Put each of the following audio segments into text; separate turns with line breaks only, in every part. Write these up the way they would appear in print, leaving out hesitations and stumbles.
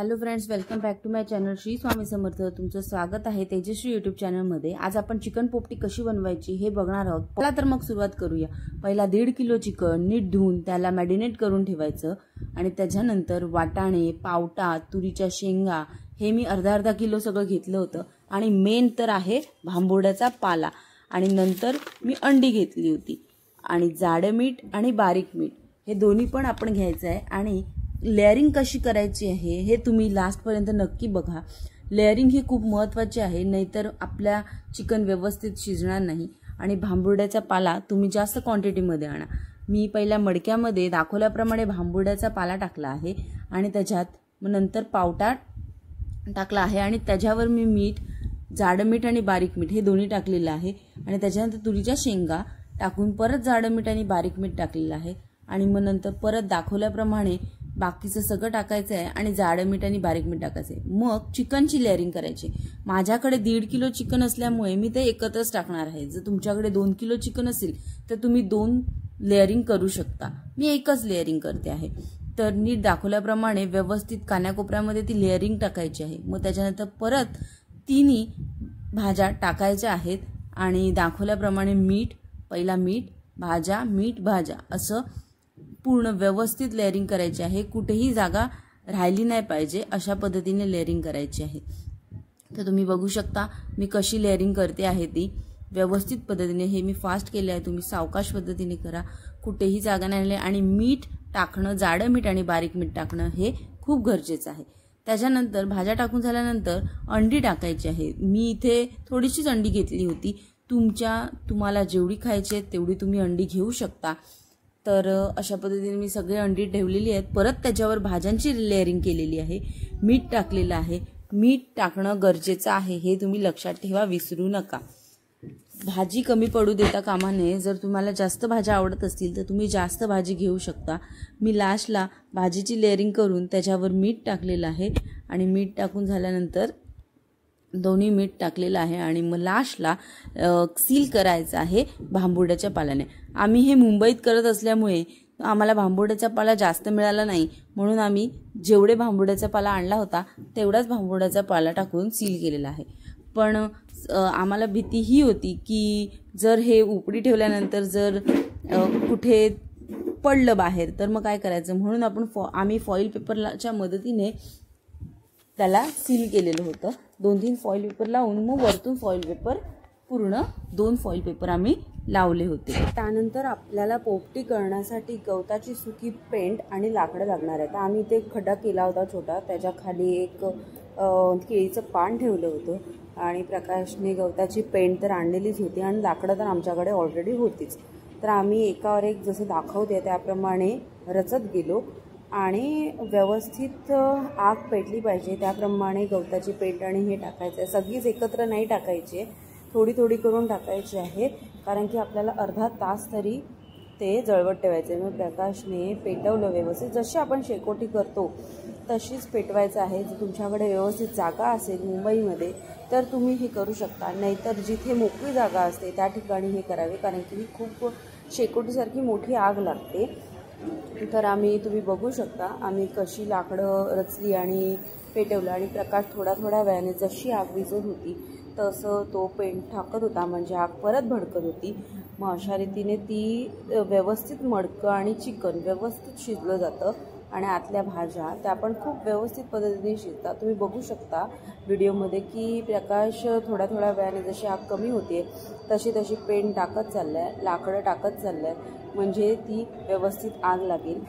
Hello friends, welcome back to my channel Shri Swami Samarth. तुमचं स्वागत आहे तेजश्री यूट्यूब चॅनलमध्ये। आज आपण चिकन पोपटी कशी बनवायची हे बघणार आहोत। चला तर मग सुरुवात करूया। पहिला 1.5 किलो चिकन नीट धुवून त्याला मॅरिनेट करून ठेवायचं आणि त्याच्यानंतर वाटाणे, पावटा, तुरीच्या शेंगा हे मी अर्धा किलो सगळं घेतलं होतं आणि मेन तर आहे भांबोड्याचा पाला आणि नंतर मी अंडी घेतली होती आणि जाडं मीठ आणि बारीक मीठ हे दोन्ही पण आपण घ्यायचं आहे। आणि लेयरिंग कशी करायची आहे हे तुम्ही लास्ट पर्यंत नक्की बघा। लेयरिंग ही खूप महत्त्वाची आहे, नाहीतर आपल्या चिकन व्यवस्थित शिजणार नाही। आणि भांबुर्ड्याचा पाला तुम्ही जास्त क्वांटिटीमध्ये आणा। मी पहिल्या मडक्यामध्ये दाखवल्याप्रमाणे भांबुर्ड्याचा पाला टाकला आहे आणि त्याच्यात नंतर पावटा टाकला आहे आणि त्याच्यावर मी मीठ, जाडं मीठ आणि बारीक मीठ हे दोन्ही टाकलेलं आहे आणि त्याच्यानंतर तुरीच्या शेंगा टाकून परत जाडं मीठ आणि बारीक मीठ टाकलेलं आहे आणि मग नंतर परत दाखवल्याप्रमाणे बाकीचं सगळं टाकायचं आहे आणि जाडं मीठ आणि बारीक मीठ टाकायचं आहे। मग चिकनची लेयरिंग करायची। माझ्याकडे 1.5 किलो चिकन असल्यामुळे मी ते एकत्रच टाकणार आहे। जर तुमच्याकडे 2 किलो चिकन असेल तर तुम्ही 2 लेयरिंग करू शकता। मी एकच लेयरिंग करते आहे। तर नीट दाखवल्याप्रमाणे व्यवस्थित कान्याकोपऱ्यामध्ये ती लेयरिंग टाकायची आहे। मग त्याच्यानंतर परत तिन्ही भाज्या टाकायच्या आहेत आणि दाखवल्याप्रमाणे मीठ, पहिला मीठ, भाज्या, मीठ, भाज्या असं पूर्ण व्यवस्थित लेयरिंग करायची आहे। कुठेही जागा राहिली नाही पाहिजे अशा पद्धतीने लेयरिंग करायची आहे। तर तुम्ही बघू शकता मी कशी लेयरिंग करते आहे ती व्यवस्थित पद्धतीने। हे मी फास्ट केले आहे, तुम्ही सावकाश पद्धतीने करा, कुठेही जागा नाही राहिली। आणि मीठ टाकणं, जाडं मीठ आणि बारीक मीठ टाकणं हे खूप गरजेचं आहे। त्याच्यानंतर भाज्या टाकून झाल्यानंतर अंडी टाकायची आहे। मी इथे थोडीशीच अंडी घेतली होती, तुम्हाला जेवढी खायची तेवढी तुम्ही अंडी घेऊ शकता। तर अशा पद्धतीने मी सगळे अंडी ठेवलेली आहेत। परत त्याच्यावर भाज्यांची लेयरिंग केलेली आहे, मीठ टाकलेलं आहे। मीठ टाकणं गरजेचं आहे हे तुम्ही लक्षात ठेवा, विसरू नका। भाजी कमी पडू देता कामा नये। जर तुम्हाला जास्त भाज्या आवडत असतील तर तुम्ही जास्त भाजी घेऊ शकता। मी लास्टला भाजीची लेयरिंग करून त्याच्यावर मीठ टाकलेलं आहे आणि मीठ टाकून झाल्यानंतर दोन्ही मीठ टाकलेलं आहे आणि मग लास्टला सील करायचं आहे भांबुर्ड्याच्या पाल्याने। आम्ही हे मुंबईत करत असल्यामुळे आम्हाला भांबुर्ड्याचा पाला जास्त मिळाला नाही, म्हणून आम्ही जेवढे भांबुर्ड्याचा पाला आणला होता तेवढाच भांबुर्ड्याचा पाला टाकून सील केलेला आहे। पण आम्हाला भीती ही होती की जर हे उपडी ठेवल्यानंतर जर कुठे पडलं बाहेर तर मग काय करायचं, म्हणून आम्ही फॉईल पेपरच्या मदतीने त्याला सील केलेलं होतं। 2-3 फॉईल पेपर लावून मग वरतून फॉईल पेपर पूर्ण 2 फॉईल पेपर आम्ही लावले होते। त्यानंतर आपल्याला पोपटी करण्यासाठी गवताची सुकी पेंट आणि लाकडं लागणार आहेत। आम्ही इथे खड्डा केला होता छोटा, त्याच्या खाली एक केळीचं पान ठेवलं होतं आणि प्रकाशने गवताची पेंट तर आणलेलीच होती आणि लाकडं तर आमच्याकडे ऑलरेडी होतीच। तर आम्ही एकावर एक जसं दाखवते त्याप्रमाणे रचत गेलो आणि व्यवस्थित आग पेटली पाहिजे त्याप्रमाणे गवताची पेंट आणि हे टाकायचं आहे। सगळीच एकत्र नाही टाकायची, थोडी थोडी करून टाकायची आहे, कारण की आपल्याला अर्धा तास तरी ते जळवत ठेवायचे। मग प्रकाशने पेटवलं व्यवस्थित, जशी आपण शेकोटी करतो तशीच पेटवायचं आहे। जर तुमच्याकडे व्यवस्थित जागा असेल मुंबईमध्ये तर तुम्ही हे करू शकता, नाहीतर जिथे मोकळी जागा असते त्या ठिकाणी हे करावे, कारण की खूप शेकोटीसारखी मोठी आग लागते। तर तुम्ही बघू शकता आम्ही कशी लाकडं रचली आणि पेटवलं आणि प्रकाश थोड्या वेळाने जशी आग विझत होती तसं तो पेंट टाकत होता, म्हणजे आग परत भडकत होती। मग अशा रीतीने ती व्यवस्थित मडकं आणि चिकन व्यवस्थित शिजलं जातं आणि आतल्या भाज्या त्या पण खूप व्यवस्थित पद्धतीने शिजतात। तुम्ही बघू शकता व्हिडिओमध्ये की प्रकाश थोड्या वेळाने जशी आग कमी होते तशी पेंट टाकत चाललं आहे, लाकडं टाकत चाललं आहे, म्हणजे ती व्यवस्थित आग लागेल।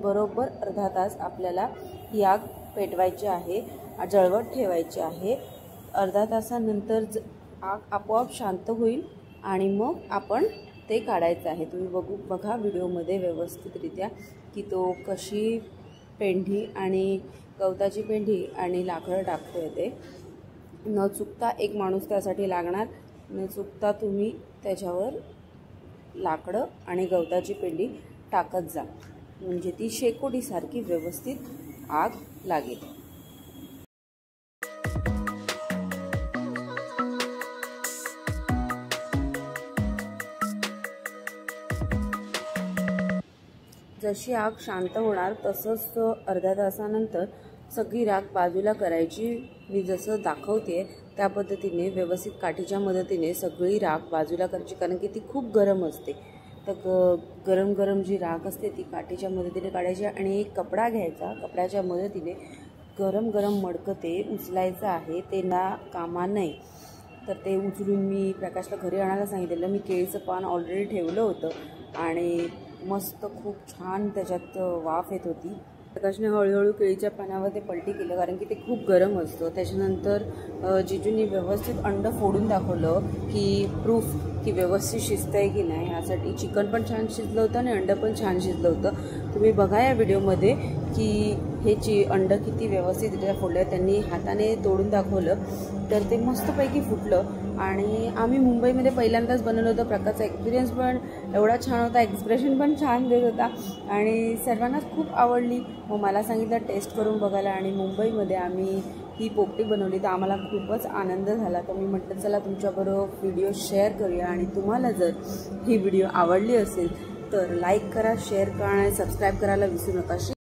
बरोबर अर्धा तास आपल्याला ही आग पेटवायची आहे, जळवत ठेवायची आहे। अर्धा तासानंतर आग आपोआप शांत होईल आणि मग आपण ते काढायचं आहे। तुम्ही बघा व्हिडिओमध्ये व्यवस्थितरित्या की तो कशी पेंढी आणि गवताची पेंढी आणि लाकडं टाकतोय ते। न चुकता एक माणूस त्यासाठी लागणार, न चुकता तुम्ही त्याच्यावर लाकडं आणि गवताची पेंढी टाकत जा, म्हणजे ती शेकोटीसारखी व्यवस्थित आग लागेल। जशी आग शांत होणार तसंच अर्ध्या तासानंतर सगळी राख बाजूला करायची. मी जसं दाखवते त्या पद्धतीने व्यवस्थित काठीच्या मदतीने सगळी राख बाजूला करायची, कारण की ती खूप गरम असते. तर गरम गरम जी राख असते ती काठीच्या मदतीने काढायची आणि एक कपडा घ्यायचा. कपड्याच्या मदतीने गरम गरम मडकं ते उचलायचं आहे, ते ना कामा नाही. तर ते उचलून मी प्रकाशला घरी आणायला सांगितलेलं. मी केळीचं पान ऑलरेडी ठेवलं होतं आणि मस्त खूप छान त्याच्यात वाफ येत होती. प्रकाशने हळूहळू केळीच्या पानावर ते पलटी केलं, कारण की ते खूप गरम असतं. त्याच्यानंतर जिजूंनी व्यवस्थित अंड फोडून दाखवलं की प्रूफ की व्यवस्थित शिजतं आहे की नाही. यासाठी चिकन पण छान शिजलं होतं आणि अंड पण छान शिजलं होतं. तुम्ही बघा या व्हिडिओमध्ये की हे अंड किती व्यवस्थित फोडलं. त्यांनी हाताने तोडून दाखवलं तर ते मस्तपैकी फुटलं. आणि आम्ही मुंबईमध्ये पहिल्यांदाच बनवलं होतं. प्रकारचा एक्सपिरियन्स पण एवढा छान होता, एक्सप्रेशन पण छान देत होता आणि सर्वांनाच खूप आवडली. मग मला सांगितलं टेस्ट करून बघायला आणि मुंबईमध्ये आम्ही ही पोपटी बनवली तर आम्हाला खूपच आनंद झाला. तर मी म्हटलं चला तुमच्याबरोबर व्हिडिओ शेअर करूया आणि तुम्हाला जर ही व्हिडिओ आवडली असेल तर लाईक करा, शेअर करा आणि सबस्क्राईब करायला विसरू नका.